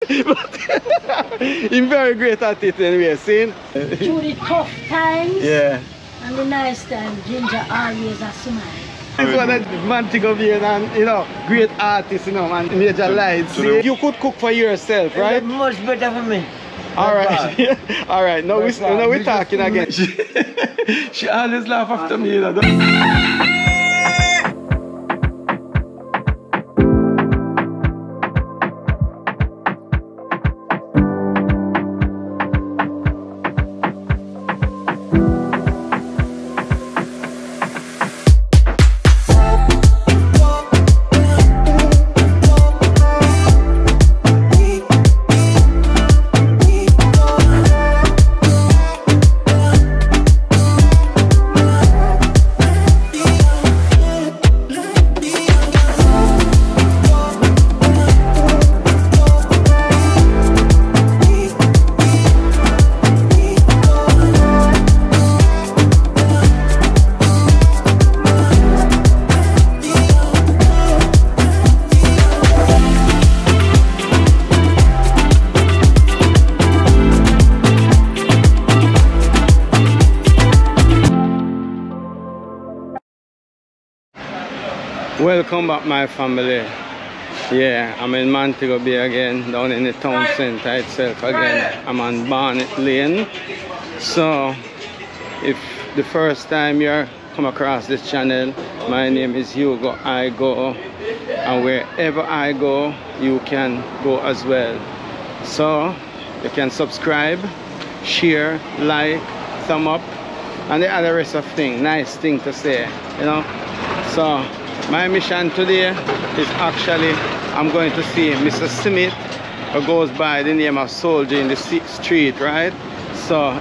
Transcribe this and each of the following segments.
But he's very great at it anyway, see? Through the tough times. Yeah. And the nice time, Ginger always a smile. This one is Montego Bay and, you know, great artist, you know, and major lights. You could cook for yourself, right? Much better for me. Alright. Alright, now we're talking again. She always laugh after me, you know. Welcome back, my family. Yeah, I'm in Montego Bay again, down in the town center itself again. I'm on Barnet Lane. So if the first time you're come across this channel, my name is Hugo I Go, and wherever I go you can go as well. So you can subscribe, share, like, thumb up, and the other rest of things. Nice thing to say, you know. So my mission today is actually I'm going to see Mr. Smith, who goes by the name of Soldgy in the 6th Street, right? So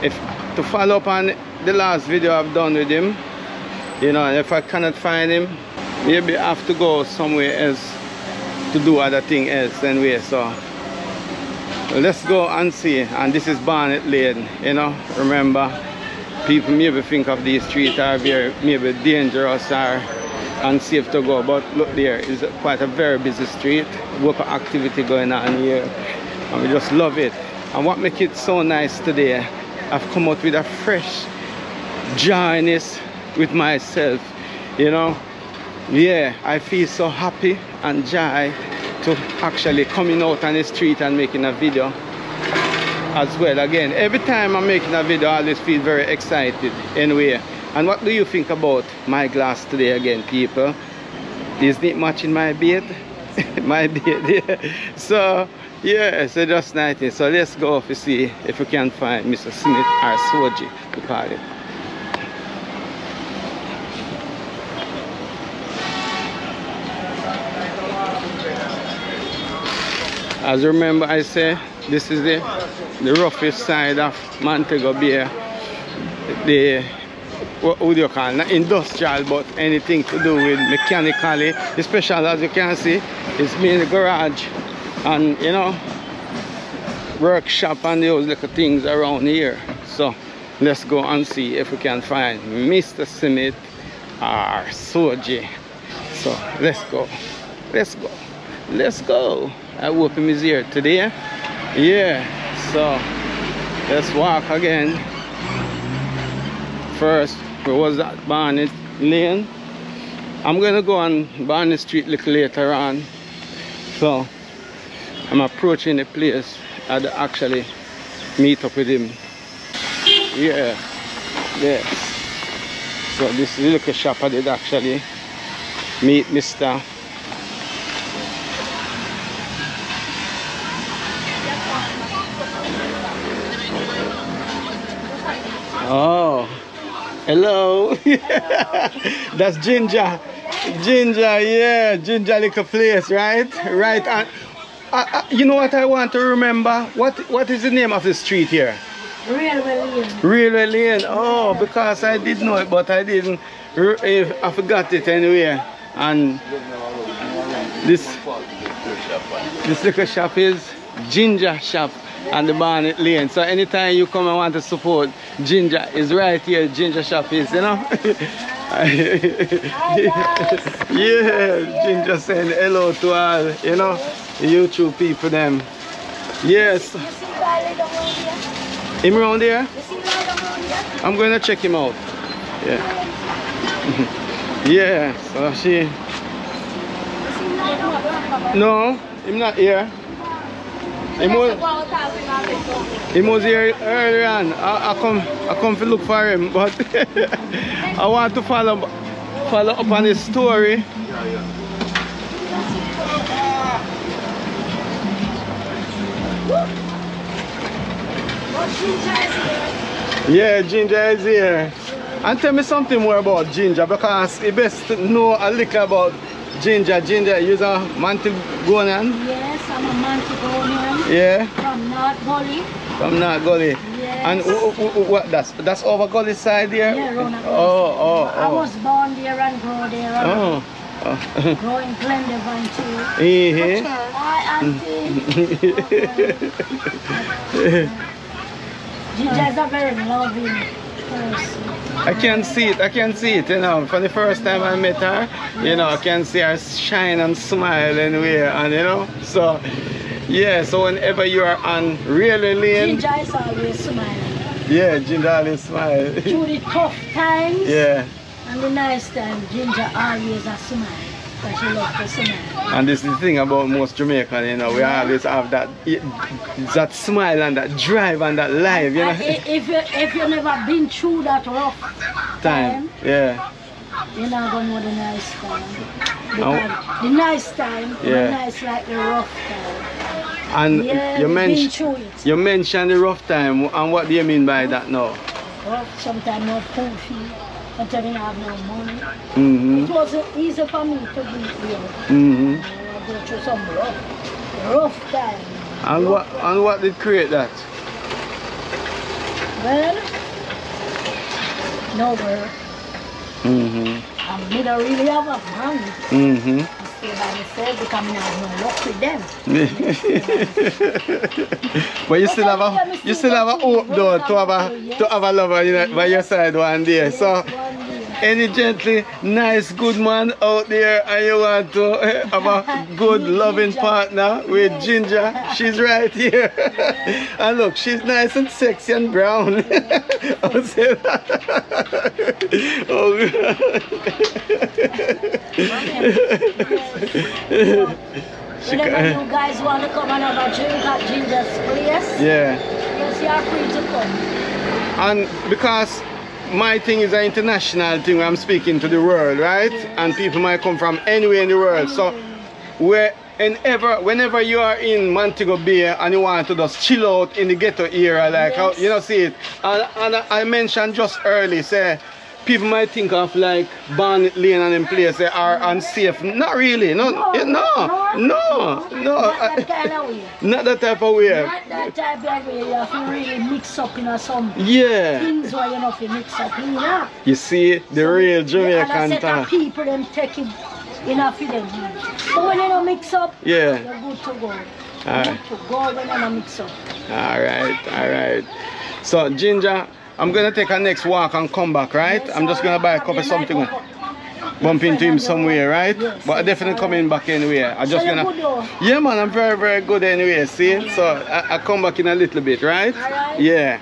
if to follow up on the last video I've done with him, you know, if I cannot find him, maybe I have to go somewhere else to do other thing else anyway. So let's go and see. And this is Barnet Lane, you know. Remember, people maybe think of these streets are very maybe dangerous or unsafe to go, but look, there is quite a very busy street, work activity going on here, and we just love it. And what makes it so nice today, I've come out with a fresh joyness with myself, you know. Yeah, I feel so happy and joy to actually coming out on the street and making a video as well. Again, every time I'm making a video I always feel very excited anyway. And what do you think about my glass today again, people? Isn't it matching my beard? My beard, yeah. So yeah, so just nice. So let's go to see if we can find Mr. Smith AKA Soldgy, we call it. As you remember, I say this is the roughest side of Montego Bay. The what would you call it? Not industrial, but anything to do with mechanically. Especially as you can see, it's mainly garage and, you know, workshop and those little things around here. So let's go and see if we can find Mr. Smith AKA Soldgy. So let's go. Let's go. Let's go. I hope him is here today. Yeah, so let's walk again. First, where was that? Barnet Lane. I'm gonna go on Barnet Street a little later on. So I'm approaching the place I'd actually meet up with him. Yeah, yes. So this is the little shop I did actually meet Mr. Oh, hello. That's Ginger. Ginger, yeah, Ginger little place, right? Right. And you know what I want to remember? What is the name of the street here? Railway Lane. Railway Lane. Oh, because I did know it, but I didn't. I forgot it anyway. And this little shop is Ginger shop on the Barnet Lane. So anytime you come and want to support Ginger, is right here. Ginger shop is, you know. Yeah, Ginger saying hello to all, you know. The YouTube people them. Yes. You see Riley down here? Him around there? You see Riley down here? I'm going to check him out. Yeah. Yeah, so she... You see Riley down here? No, him not here. He was here earlier on. I come to look for him, but I want to follow up on his story. Yeah, Ginger is here. And tell me something more about Ginger, because you best know a little about Ginger. Ginger, you're a Montegonian? Yes, I'm a Montegonian. Yeah? From North Gully. From North Gully. Yes. And what that's over Gully side there? Yeah, around Gully. Oh. I was born there and grew there. Oh. Grow in Glendevon too. Hi, Auntie. Ginger is a very loving person. I can see it, you know. For the first time I met her, you know, I can see her shine and smile anywhere, and you know, so yeah, so whenever you are on Really Lane, Ginger is always smiling. yeah, Ginger always smile. Through the tough times, Yeah. and the nice time, Ginger always a smile. Because she loves to smile. And this is the thing about most Jamaicans, you know, we always have that smile and that drive and that life, you know. If you never been through that rough time, yeah. you're not going to know the nice time. Because the nice time is nice like the rough time. And yeah, you mentioned the rough time, and what do you mean by that now? Well, sometimes no food feed, sometimes you have no money. Mm-hmm. It wasn't easy for me to be here. Mm-hmm. I go through some rough time. And what did create that? Well, no work. Mm-hmm. And me don't really have a man. Mm-hmm. I stay by myself because I have no luck with them. But you still have a hope though to have a lover, you know, by your side one day. So any gently nice good man out there and you want to have a good loving partner with Ginger, she's right here. And look, she's nice and sexy and brown. I would say that. Oh Whenever you guys want to come and have a drink at Ginger's place, yeah. yes, you are free to come. And because my thing is an international thing, I'm speaking to the world, right? Yes. And people might come from anywhere in the world. So whenever you are in Montego Bay and you want to just chill out in the ghetto area, like how, you know, see it. And I mentioned just early, say people might think of like Barnet Lane and them places they are unsafe. Not really, no. Not that kind of way. Not that type of way. Not that type of way. You have to really mix up in some things where you have to mix up in. You see, the real Jamaican talk. People them take it enough for them. But when you don't mix up, you're good to go. Good to go when you don't mix up. Alright. So Ginger, I'm gonna take a next walk and come back, right? Yes, I'm just gonna buy a cup of something, bump into him somewhere, right? Yes, but I definitely coming back anyway. I just gonna. Yeah, man, I'm very, very good anyway. See, so I come back in a little bit, right? Yeah.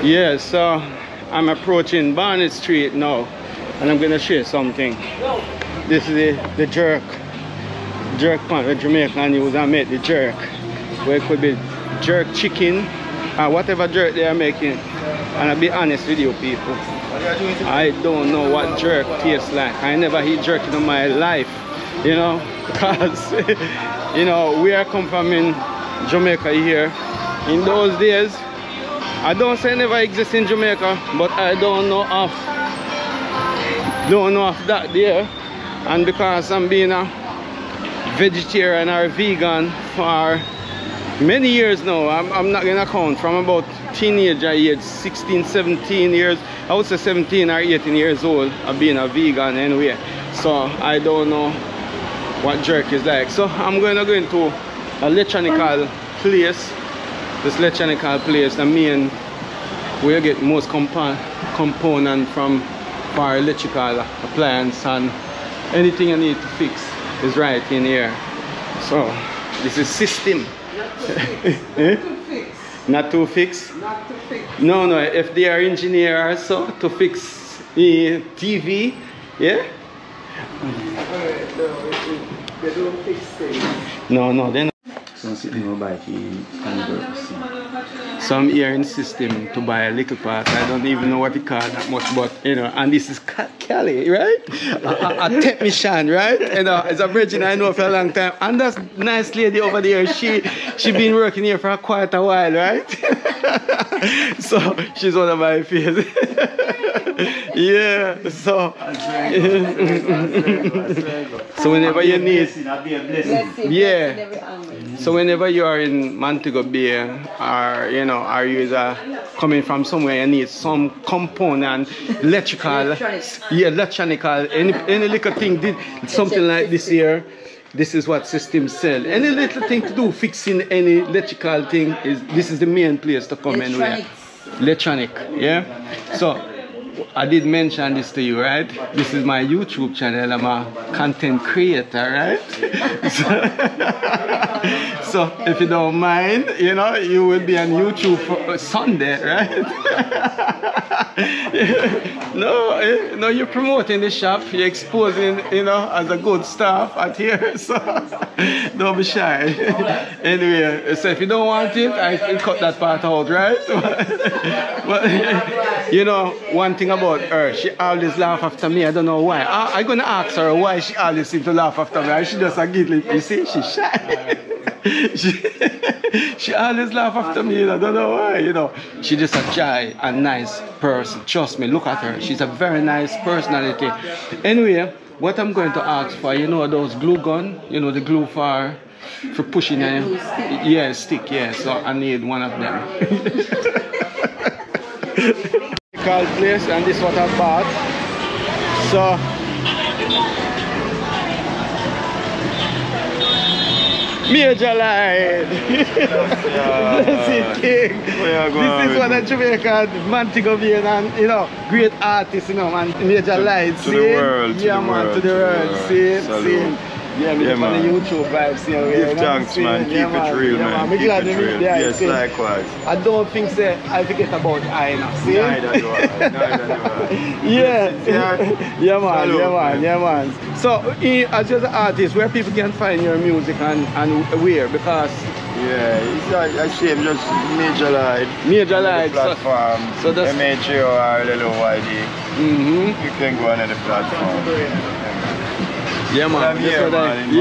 Yeah. So I'm approaching Barnet Street now, and I'm gonna share something. This is the jerk pan, the Jamaican use. I made the jerk, where it could be jerk chicken. Whatever jerk they are making, and I'll be honest with you people, I don't know what jerk tastes like. I never eat jerk in my life, you know, because you know where I come from in Jamaica here. In those days, I don't say never exist in Jamaica, but I don't know of that there. And because I'm being a vegetarian or vegan for many years now, I'm not gonna count, from about teenager age, 16, 17 years, I would say 17 or 18 years old, I've been a vegan anyway. So I don't know what jerk is like. So I'm gonna go into a electronical place. This electronical place, the main where you get most component from for electrical appliance and anything you need to fix is right in here. So this is system. Not to fix? Not to fix. No, no, if they are engineer also to fix TV, yeah? They don't fix things. No, no, they don't. So I'm here in system to buy a little part. I don't even know what it called that much, but you know, and this is Kelly, right? A technician, right? You know, it's a virgin I know for a long time. And that's nice lady over there. She been working here for quite a while, right? So she's one of my peers. Yeah, so so whenever you need, yeah. So whenever you are in Montego Bay, or you know, are you coming from somewhere and need some component, electrical, yeah, electronical, any little thing, did something like this here. This is what systems sell. Any little thing to do fixing any electrical thing this is the main place to come in with. Electronic, yeah. So I did mention this to you, right? This is my YouTube channel. I'm a content creator, right? So if you don't mind, you know, you will be on YouTube for Sunday, right? No, you're promoting the shop. You're exposing, you know, as a good staff at here. So don't be shy. Anyway, so if you don't want it, I can cut that part out, right? But you know, one thing about her, she always laugh after me. I don't know why. I'm gonna ask her why she always seems to laugh after me. She just a giggle. You see, she's shy. She always laugh after me. I don't know why. You know, she's just a shy and nice person. Trust me. Look at her. She's a very nice personality. Anyway, what I'm going to ask for, you know, those glue gun. You know, the glue for pushing. Yeah, stick. Yeah. So I need one of them. Place, and this is what I bought. So Major Light. Blessed King. This is what a Jamaican Montego Bay and, you know, great artist, you know, man. Major Light. To the world. Yeah, man, to the world. See. Yeah, man, on the YouTube vibes here. Give thanks, man. Keep it real, man. I'm glad to meet you. Yes, likewise. I don't think I forget about I now. See? Neither do I. Yeah. Yeah, man. Yeah, man. So, as you're an artist, where people can find your music and where? Because yeah, it's a shame, just Major Light. Major Light. Platform. So that's MHORLOYD. You can go on the platform. Yeah, man. I'm here, man.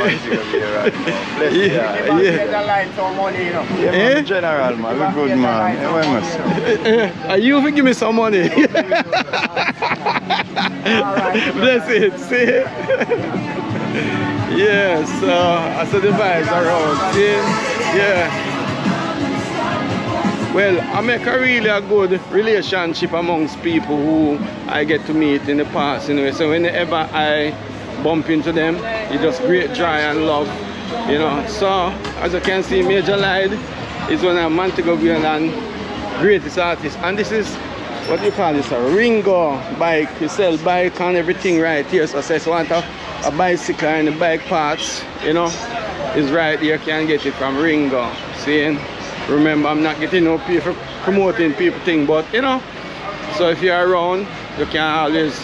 Yeah, general, man. We're good, man. Are you give me some money? Bless it. See? Yeah, so the vibes around. See? Yeah. Well, I make a really good relationship amongst people who I get to meet in the past. Anyway, so whenever I bump into them, it's just great joy and love, you know. So as you can see, Major Light is one of Montego Bay and greatest artists, and this is what you call this, a Ringo bike. You sell bike and everything right here. So if you want a bicycle and the bike parts, you know, is right here. You can get it from Ringo. See, remember, I'm not getting no pay for promoting people thing, but you know, so if you're around, you can always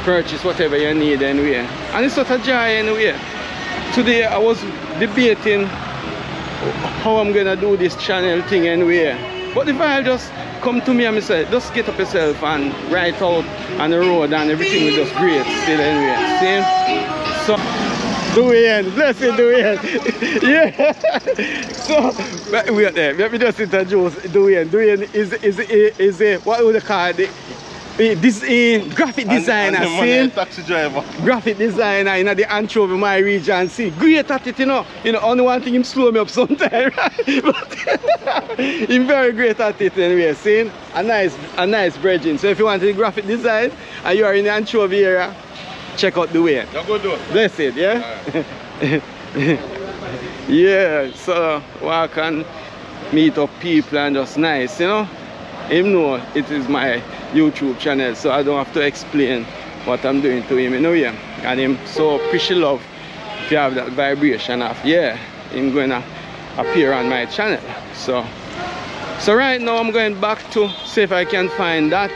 purchase whatever you need anyway, and it's such a joy anyway. Today I was debating how I'm gonna do this channel thing anyway, but if I just come to me and say, just get up yourself and write out on the road and everything will just great still anyway. See? So Dwayne, bless you, Dwayne. Yeah. So wait there, let me just introduce Dwayne. Dwayne is a what would you call it? This is graphic designer, see? Taxi driver. Graphic designer in the Anchovy, my region, see? Great at it, you know. Only one thing him slow me up sometimes, right? But he's very great at it anyway, see? A nice bridging. So if you want the graphic design and you are in the Anchovy area, check out the way. Bless it, yeah? Right. Yeah, so I can meet up people and just nice, you know? Him know it is my YouTube channel, so I don't have to explain what I'm doing to him, you know, yeah. And him so appreciate love if you have that vibration of, yeah, I'm gonna appear on my channel. So right now I'm going back to see if I can find that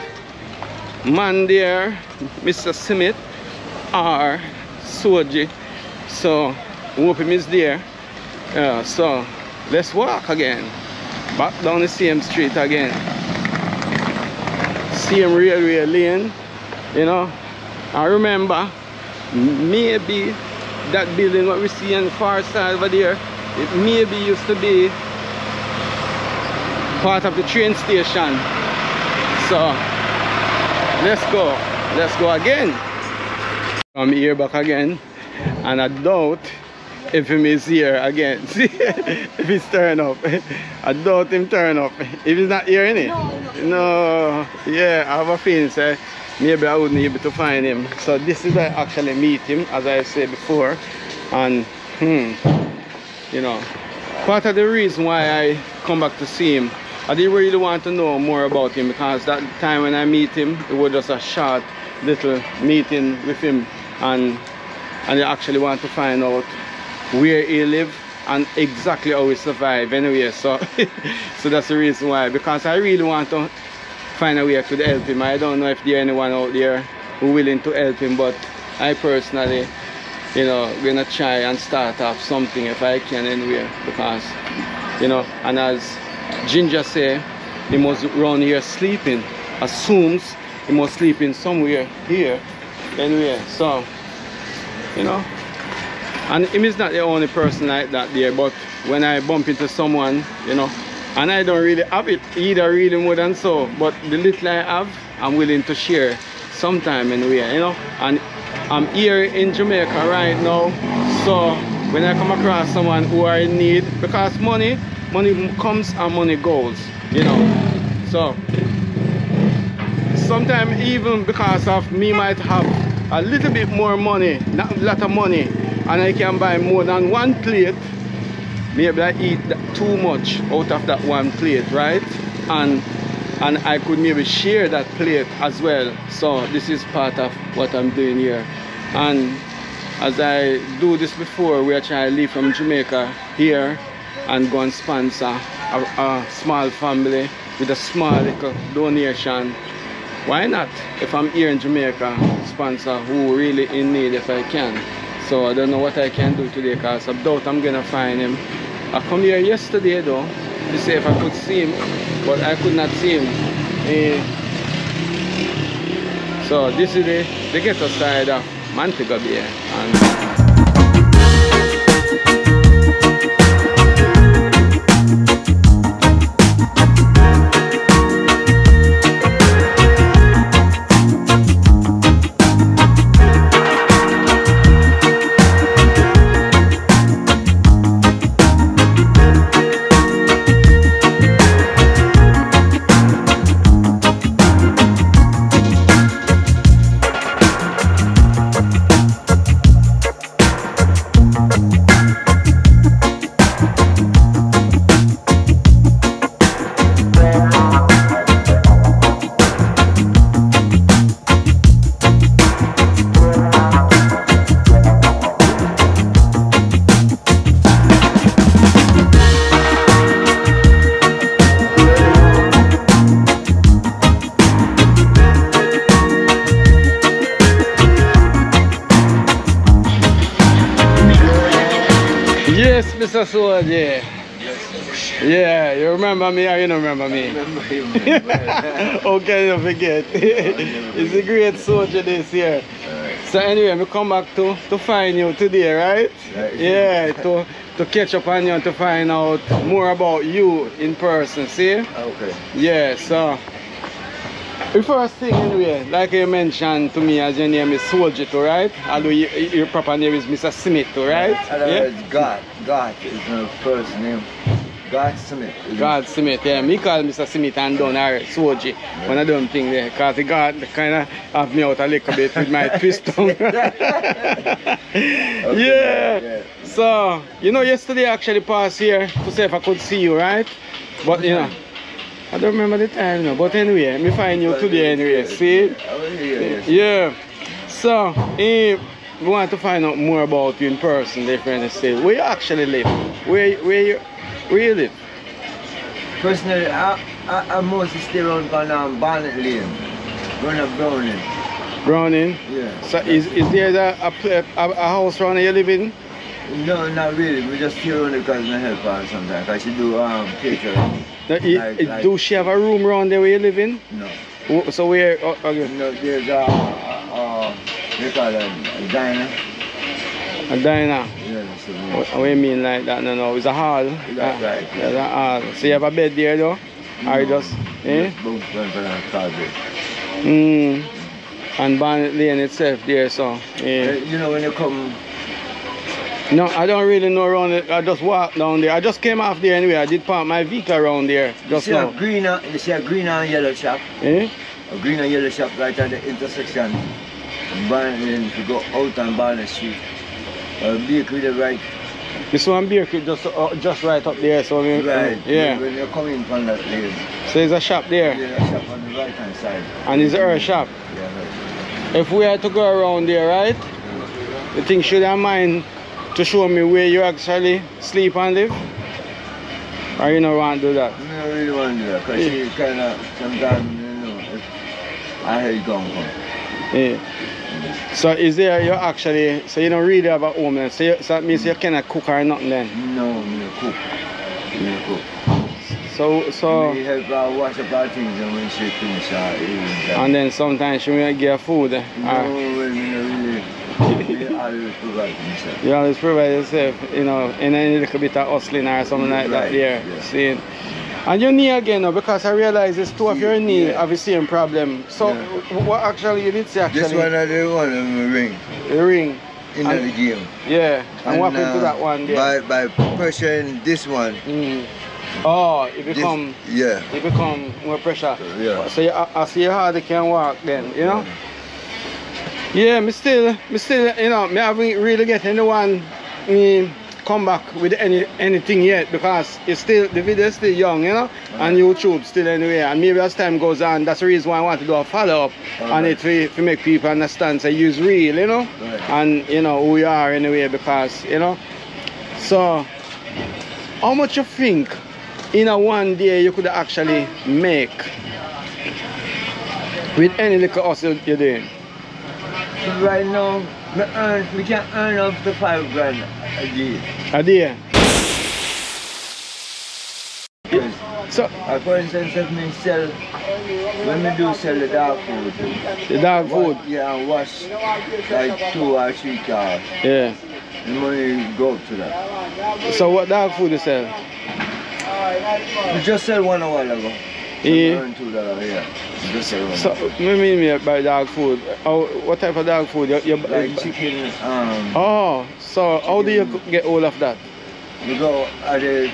man there, Mr. Smith AKA Soldgy. So hope him is there. So let's walk again, back down the same street again, same railway lane, you know. I remember maybe that building what we see on the far side over there, it maybe used to be part of the train station. So let's go again. I'm here back again, and I doubt if him is here again. See if he's turn up. I doubt him turn up if he's not here, innit? No. Yeah, I have a feeling say maybe I wouldn't be able to find him. So this is where I actually meet him, as I said before. And you know, part of the reason why I come back to see him, I didn't really want to know more about him, because that time when I meet him, it was just a short little meeting with him, and I actually want to find out where he lived and exactly how he survived anyway. So so that's the reason why, because I really want to find a way I could help him. I don't know if there's anyone out there who willing to help him, but I personally, you know, gonna try and start off something if I can anyway, because, you know, and as Ginger say, he must run here sleeping, assumes he must sleeping somewhere here anyway. So, you know, and him is not the only person like that there, but when I bump into someone, you know, and I don't really have it either really more than so, but the little I have, I'm willing to share sometime anyway, you know. And I'm here in Jamaica right now, so when I come across someone who are in need, because money comes and money goes, you know. So sometimes even because of me might have a little bit more money, not a lot of money, and I can buy more than one plate, maybe I eat too much out of that one plate, right? And I could maybe share that plate as well. So this is part of what I'm doing here. And as I do this before, we are trying to leave from Jamaica here and go and sponsor a small family with a small little donation. Why not? If I'm here in Jamaica, sponsor who really in need if I can. So I don't know what I can do today, because I doubt I'm gonna find him. I come here yesterday though to see if I could see him, but I could not see him. So this is the ghetto side of Montego Bay. Yes, Mr. Soldgy. Yeah, you remember me or you don't remember me? I remember you. How can you forget? It's a great soldier this year. So anyway, we come back to find you today, right? Yeah, to catch up on you and to find out more about you in person, see? Okay. Yeah, so the first thing anyway, like you mentioned to me, as your name is Soldgy, right? Although your proper name is Mr. Smith, right? Yeah? God is my first name. God Smith. God Smith, yeah. Me call Mr. Smith and done our Soldgy. One of them thing there. Because the God kind of have me out a little bit with my twist tongue. Yeah. So, you know, yesterday I actually passed here to see if I could see you, right? But, you know, I don't remember the time now. But anyway, me find you today anyway, see? Yeah. So, we want to find out more about you in person, different state. Where you actually live? Where you live? Personally, I mostly stay around on Barnet Lane. Run up Browning. Browning? Yeah. So is there a house around here you live in? No, not really. We just stay around because I help her sometimes. Because she do catering. Do she have a room around there where you live in? No. So where? Okay. No, there's they call it a diner. A diner? Yeah, so What do you mean like that? No, it's a hall. That's right. Yeah. It's a hall. So you have a bed there though? No, Or you just, eh? And Barnet Lane itself there, so. Yeah. You know when you come. No, I don't really know around it. I just walked down there. I just came off there anyway. I did park my vehicle around there just now. You see a green and yellow shop? Eh? A green and yellow shop right at the intersection. Barnet Lane, if you go out on Barnet Street. Bakery the right. This one bakery just right up there. So we, right. Yeah. When you're coming from that lane. So there's a shop there. There's a shop on the right hand side. And it's her shop. Yeah, right. If we had to go around there, right? You think should I mind to show me where you actually sleep and live? Or you don't want to do that? I don't really want to do that because she kind of, sometimes, you know, if I hear you come. Yeah. So is there you actually, so you don't really have a home then? So that means you cannot cook or nothing then? No, I cook. I cook. So we help her wash up our things and when she finish her eating. And then sometimes she will give food. No, well, we always provide myself. You always provide yourself, you know, in a little bit of hustling or something like that there. Yeah. See? And your knee again now, because I realize it's two of your knee have the same problem. So what actually you did say actually? This one I did one of the ring. The ring. In the game. Yeah. And what happened to that one there? By pressuring this one. Oh, it become it become more pressure. Yeah. So I see how hard you can walk then, you know? Yeah, me still, you know, me haven't really get anyone come back with anything yet because it's still, the video is still young, you know, and YouTube still anyway. And maybe as time goes on, that's the reason why I want to do a follow-up on it to make people understand, say, use real, you know, and, you know, who we are anyway because, you know. So, how much you think in a one day you could actually make with any little hustle you're doing? Right now, we can earn up to $5 grand a day. A day? So, for instance, if we sell, when we do sell the dog food. The dog food? Yeah, and wash like 2 or 3 cars. Yeah. The money go to that. So what dog food you sell? We just sell one a while ago. Yeah. $2, yeah. Just sell one. So, what do you mean by dog food? Oh, what type of dog food? Like chicken. Oh, so chicken. How do you get all of that? You go at the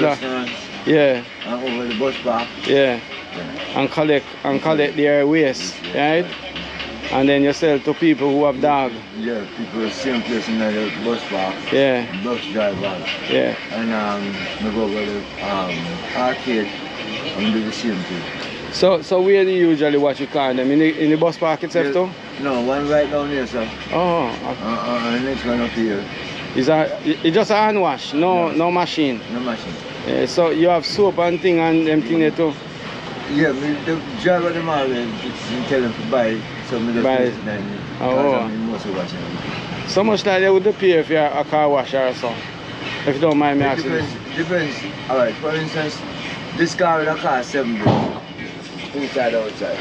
restaurants. Yeah. And over the bus park. Yeah. And collect their waste, right? And then you sell to people who have dog. Yeah, people same place in the bus park. Yeah. Bus driver. Yeah. And we go over the arcade and do the same thing. So where do you usually watch your car them? In the bus park itself too? No, one right down here, sir. Oh. And next one up here. It's just a hand wash, no machine. No machine. Yeah, so you have soap and thing and them thing there too? Yeah, the driver them all tell them to buy some of the place then. Oh. Most of washing. So much like they would pay if you're a car washer or so. If you don't mind me asking. Depends. Alright, for instance, this car will cost 7 bills. Inside, outside.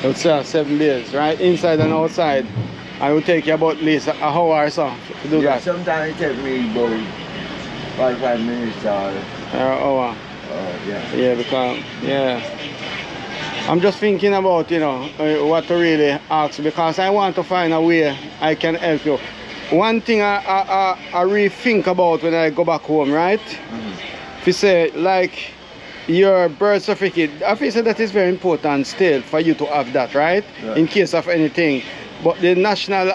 Outside, 7 bills, right? Inside and outside. And it will take you about at least an hour or so to do that. Sometimes it takes me about 45 minutes or an hour. Yeah, because, I'm just thinking about, you know, what to really ask because I want to find a way I can help you. One thing I really think about when I go back home, right? If you say, like, your birth certificate, I feel that is very important still for you to have that, right? In case of anything. But the national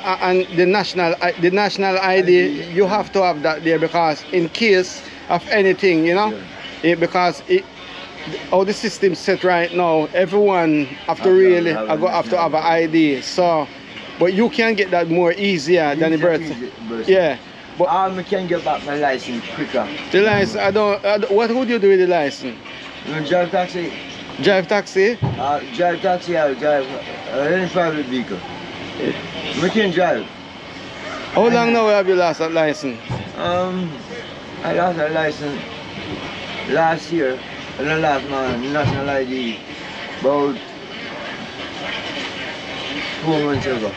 ID, you have to have that there because in case of anything, you know, because how the system set right now, everyone have to really have an ID. So But you can get that more easier than the birth. Yeah. But I can get back my license quicker. The license, I don't what would you do with the license? Drive taxi. Drive taxi? Drive taxi, I drive any private vehicle. We can drive. How long now have you lost that license? I lost that license last year, and I lost my national ID about 4 months ago.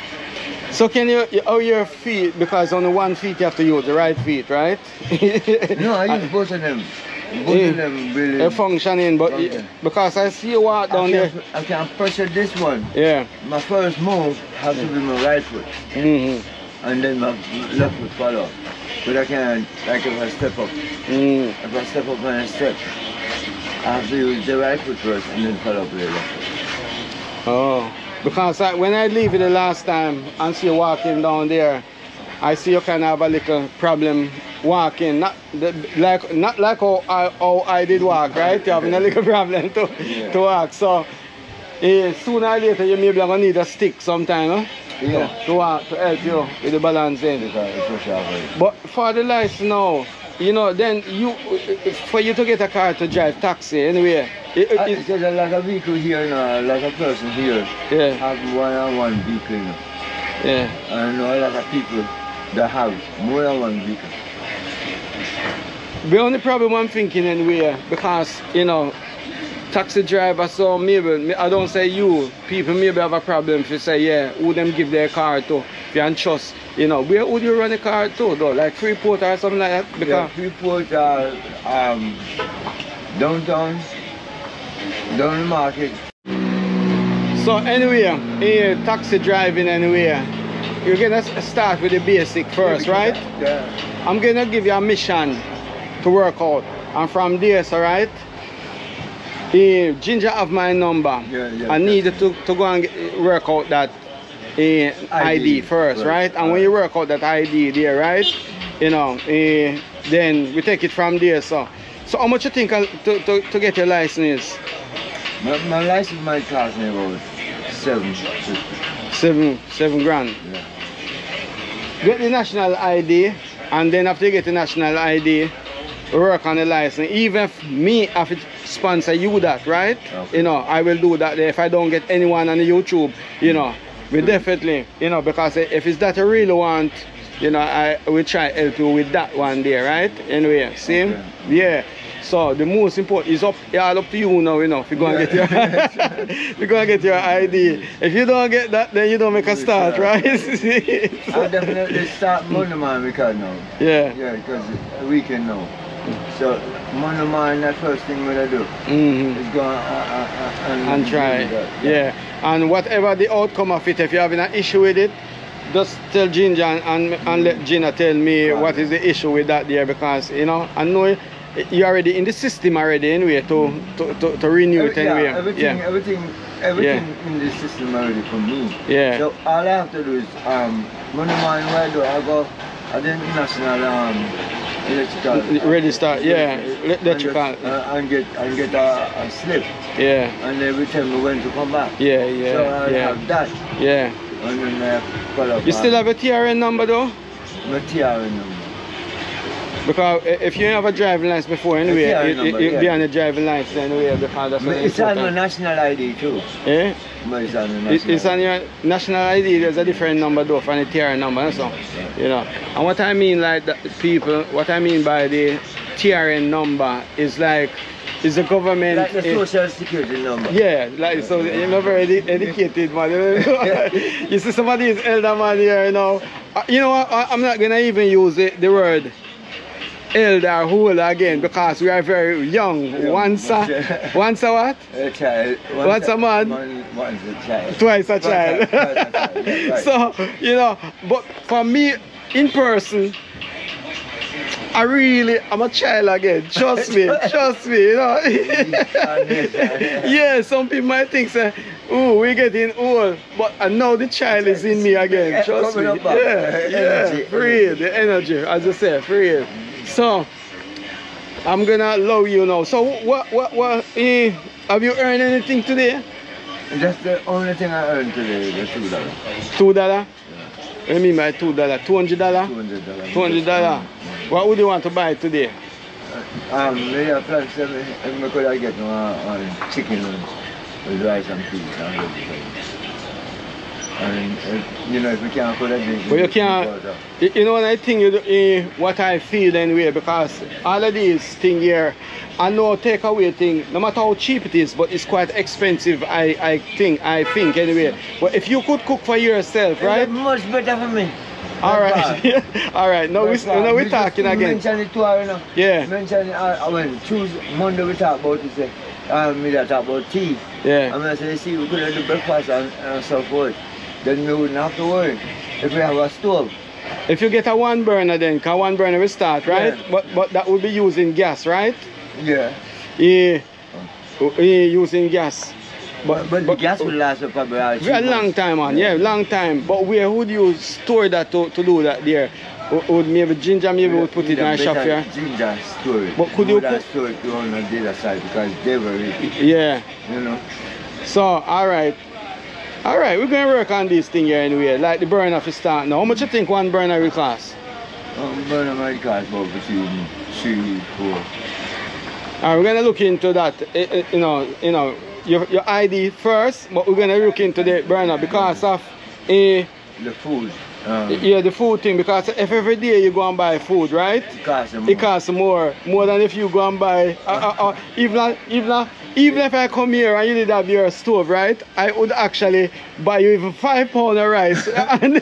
So can you, how your feet, because on the one feet you have to use the right feet, right? No, I use both of them. Both of them really. They're functioning, but because I see you walk down there. I can pressure this one. Yeah. My first move has to be my right foot. And then my left foot follow. But I can't, like if I step up. If I step up and I step, I have to use the right foot first and then follow up with the left foot. Oh. Because when I leave it the last time and see you walking down there, I see you kind of have a little problem walking. Not like how I did walk, right? You're having a little problem to walk. So sooner or later you maybe gonna need a stick sometime, huh? Yeah. To walk, to help you with the balance in. But for the license now, you know, then for you to get a car to drive taxi anyway. There's a lot of vehicle here now, a lot of persons here have one-on-one vehicle now. Yeah. I know a lot of people that have more than one vehicle. The only problem I'm thinking anyway, because, you know, taxi driver, so maybe, I don't say you, people maybe have a problem if you say, yeah, who them give their car to, if you can trust, you know, where would you run a car to though, like Freeport or something like that? Because yeah, Freeport, downtown, down the market. So anyway, taxi driving anyway, you're gonna start with the basic first, right? Yeah. I'm gonna give you a mission to work out, and from there, so right? Ginger have my number. I need to go and work out that ID first, right? And when you work out that ID there, right? You know, then we take it from there. So how much you think to get your license? My license might cost me about $7 grand. Yeah. Get the national ID, and then after you get the national ID, work on the license. Even if me have to sponsor you that, right? Okay. You know, I will do that if I don't get anyone on the YouTube, you know, we definitely, you know, because if it's that you really want, you know, I will try to help you with that one there, right? Anyway, see? Okay. Yeah. So the most important is all up to you now, you know, if you're going to get your if you're going to get your ID. If you don't get that, then you don't make a start, right? I'll definitely start Monday morning because now. Yeah. Yeah, because it's a weekend now. So Monday morning, that first thing we're going to do is go and try. Yeah. And whatever the outcome of it, if you're having an issue with it, just tell Ginger and let Gina tell me what is the issue with that there, because, you know, I know you're already in the system already anyway to renew it anyway. Everything in the system already for me. Yeah. So all I have to do is Monday morning where I do, I go at the national electrical register, electrical and get a slip. Yeah. And every time we're going to come back. Yeah. So I have that. Yeah. And then I follow up. You still have a TRN number though? My TRN number. Because if you have a driving license before anyway, it'll be on the driving license anyway, because that's what it's on my national ID too. Yeah? But it's on the national It's on your national ID, there's a different number though from the TRN number, so, you know. And what I mean like that, people, what I mean by the TRN number is like, is the government... Like the social security number. Yeah, like, so you're not very educated, man. You see somebody is elder man here, you know. You know what, I'm not gonna even use the word elder whole again, because we are very young. Once a what? A child. Once a man. Once a child. Twice a child. Right. So, you know, but for me, in person, I'm a child again. Trust me, you know. Yeah, some people might think, say, oh, we're getting old, but I know the child is in me again. Trust me. Yeah, free, the energy, as I said, free. So I'm gonna allow you now. So what have you earned anything today? That's the only thing I earned today, the $2. $2? Yeah. What do you mean by $2? $200? $200. $200. What would you want to buy today? Maybe I plan to I could get chicken with rice and peas and you know, if we can't put that drink. But you can't, you know what I think, what I feel anyway, because all of these things here, I know takeaway thing, no matter how cheap it is, but it's quite expensive, I think anyway. But if you could cook for yourself, right? It's much better for me. Alright, alright, now we're talking again. Mention it to her, you know. Yeah. Mention it, when Tuesday, Monday we talk about it, say, me that talk about tea. Yeah. And I say, see, we could do breakfast and so forth. Then we wouldn't have to worry if we have a stove. If you get a one burner then, because one burner will start, right? Yeah. But that would be using gas, right? Yeah. Yeah. Using gas. But the gas will last for probably a long time, man. Yeah, long time. But where would you store that to do that there? Would maybe ginger would put it in a shop here? Ginger store it. But could you store it on the other side because they were ready. Yeah. You know. So alright. Alright, we're gonna work on this thing here anyway. Like the burner for start now. How much you think one burner will cost? Burner might cost about between 3, 4. Alright, we're gonna look into that. You know, your ID first, but we're gonna look into the burner because of the food. Yeah, the food thing, because if every day you go and buy food, right? It costs more than if you go and buy even if I come here and you did have your stove, right? I would actually buy you even £5 of rice and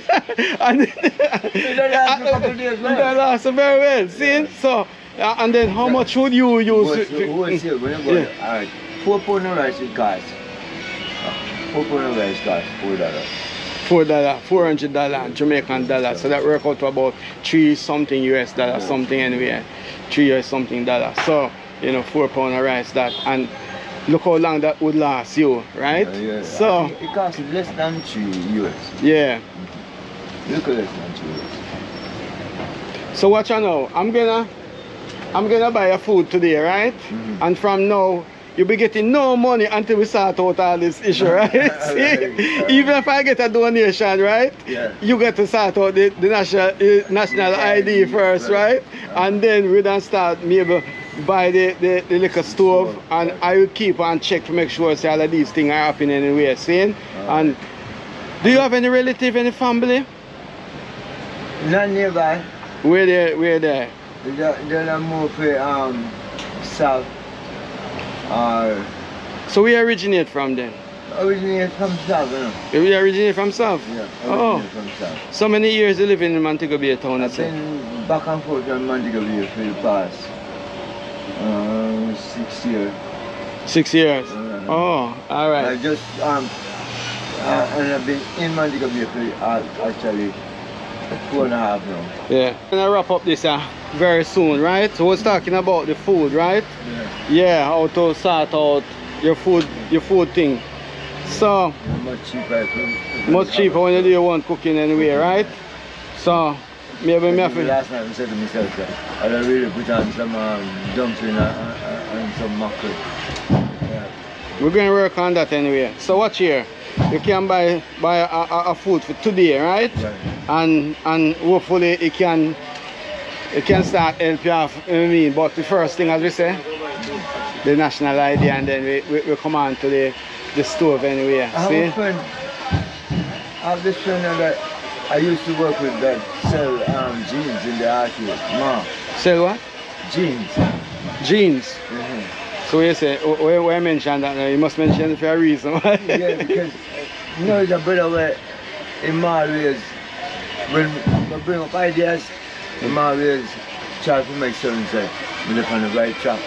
that lasts very well. See? So and then how much would you use? Alright, 4 pounds of rice it costs. 4 pounds of rice costs $4. $400 Jamaican dollars. So that work out to about 3 something US dollars, something anyway. 3 or something dollars. So, you know, 4 pounds of rice that, and look how long that would last you, right? Yeah. So it costs less than 3 US. Yeah. Look less than 3 US. So watch out now. I'm gonna buy your food today, right? And from now you'll be getting no money until we sort out all this issue, right? See? Even if I get a donation, right? Yeah. You get to sort out the national ID first, right? And then we then start maybe buy the liquor stove, and I will keep and check to make sure all of these things are happening anyway, see? And do you have any relative, any family? Not nearby. Where they? They're more for south. So we originate from then? Originate from south, you know. We originate from south? Yeah, from south. So many years you live in Montego Bay town? I've been back and forth in Montego Bay for the past 6 years. 6 years? Oh, alright. I just, and I've been in Montego Bay for actually 4.5 now. Yeah. I'm gonna wrap up this very soon, right? So we're talking about the food, right? Yeah, how to sort out your food thing. So much cheaper when you do your own cooking anyway, right? So maybe me have to. Last night I said to myself that I really put on some dumpling and some mackerel. Yeah. We're gonna work on that anyway. So watch here. You can buy a food for today, right? And hopefully it can start help you off, you know what I mean? But the first thing, as we say, the national ID, and then we come on to the stove anyway. I have this friend that I used to work with that sell jeans in the arcade. Sell what? Jeans. Jeans? So you say, why mention that now? You must mention it for a reason. Yeah, because you know, it's a brother where in my ways, when I bring up ideas, in my ways, try to make certain say, we look on the right track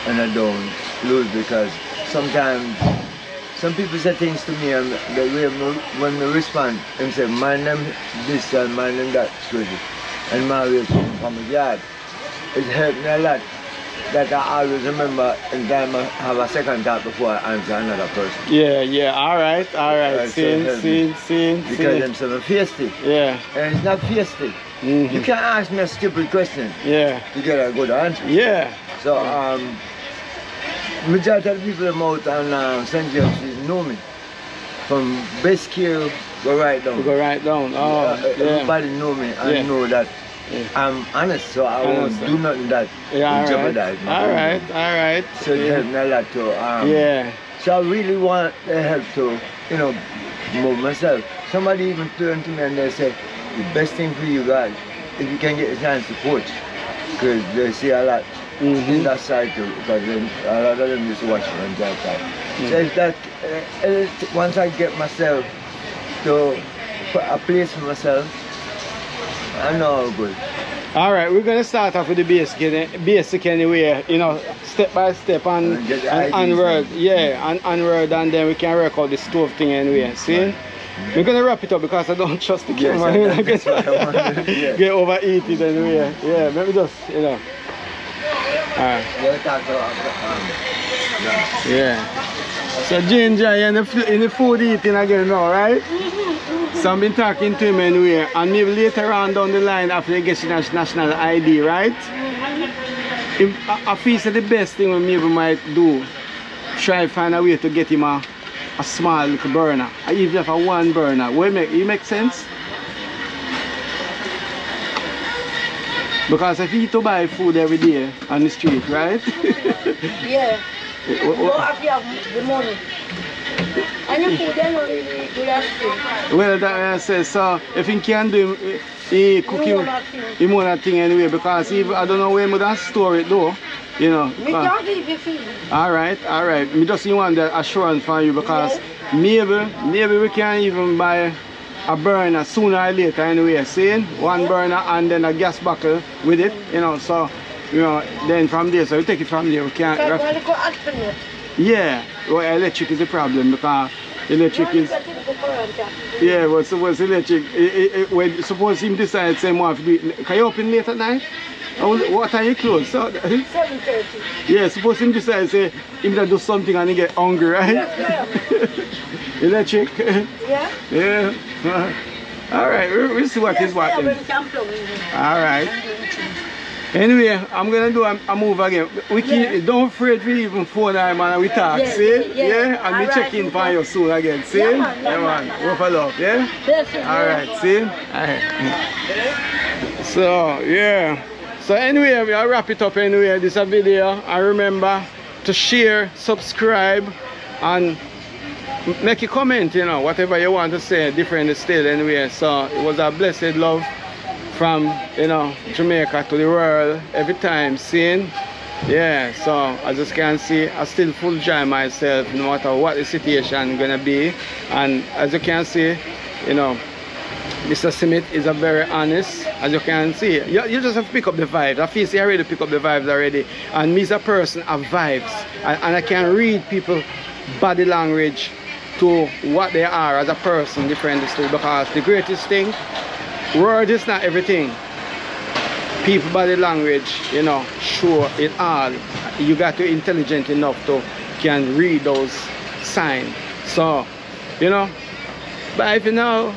and I don't lose, because sometimes some people say things to me and the way when they respond, they say, mind them this and mind them that, and my ways from the yard. It helped me a lot. That I always remember in time I have a second thought before I answer another person. Yeah, alright. Scene. Because I'm so feisty. Yeah. And it's not feisty. You can't ask me a stupid question. Yeah. To get a good answer. Yeah. So majority of the people out on St. James know me. from best care go right down. Go right down. Oh, everybody know me and know that I'm honest, so I won't do nothing that will jeopardize my family. All right. So it helped me a lot to so I really want the help to, you know, move myself. Somebody even turned to me and they said, the best thing for you guys, if you can get a chance to coach, because they see a lot in that side too, because a lot of them used to watch me on that side. So if that, once I get myself to a place for myself, I know how good. All right, we're gonna start off with the basic anyway, you know, step by step and onward, and onward, and then we can work out the stove thing anyway. See, we're gonna wrap it up because I don't trust the camera. That's what I want. Get overeated anyway. Yeah, maybe just, you know. So Ginger, you're in the food eating again now, right? So I've been talking to him anyway, and maybe later on down the line after he gets his national ID, right? I feel the best thing we maybe might do, try find a way to get him a small little burner, even if a one burner. Will it make sense? Because if you to buy food every day on the street, right? Yeah. You have to have the money. And the food then really good at street. Well, that says so. If he can do he cook him more that thing anyway, because even I don't know where we store it though. You know. Me can't leave the food. Alright. Me just want that assurance from you, because maybe we can even buy a burner sooner or later anyway, see? One burner and then a gas buckle with it, you know, so, you know, then from there, so we take it from there, we can't... Yeah, well, electric is a problem, because electric is... Yeah, well, suppose electric, suppose him decide say more to do it, can you open late at night? What time you close? So, 7:30. Yeah, suppose him decide say him to do something and he get hungry, right? Yes, electric? Yeah. Yeah. Alright, we'll see what is what. Alright. Anyway, I'm gonna do a move again. We keep, don't afraid to even phone time and we talk, see? Yeah? And we check in for you soon again, see? Yeah, man. Go for love, yeah? Alright, see? Alright. So, yeah. So anyway, we'll wrap it up anyway. This is a video. And remember to share, subscribe, and make a comment, you know, whatever you want to say, different still anyway. So it was a blessed love from, you know, Jamaica to the world every time, seeing. Yeah, so as you can see, I still full joy myself no matter what the situation gonna be. And as you can see, you know, Mr. Smith is a very honest, as you can see. You just have to pick up the vibes. I feel you already pick up the vibes already. And me as a person have vibes. And I can read people body language to what they are as a person, different still, because the greatest thing, word is not everything. People body language, you know, show it all. You got to be intelligent enough to can read those signs. So, you know, bye for now.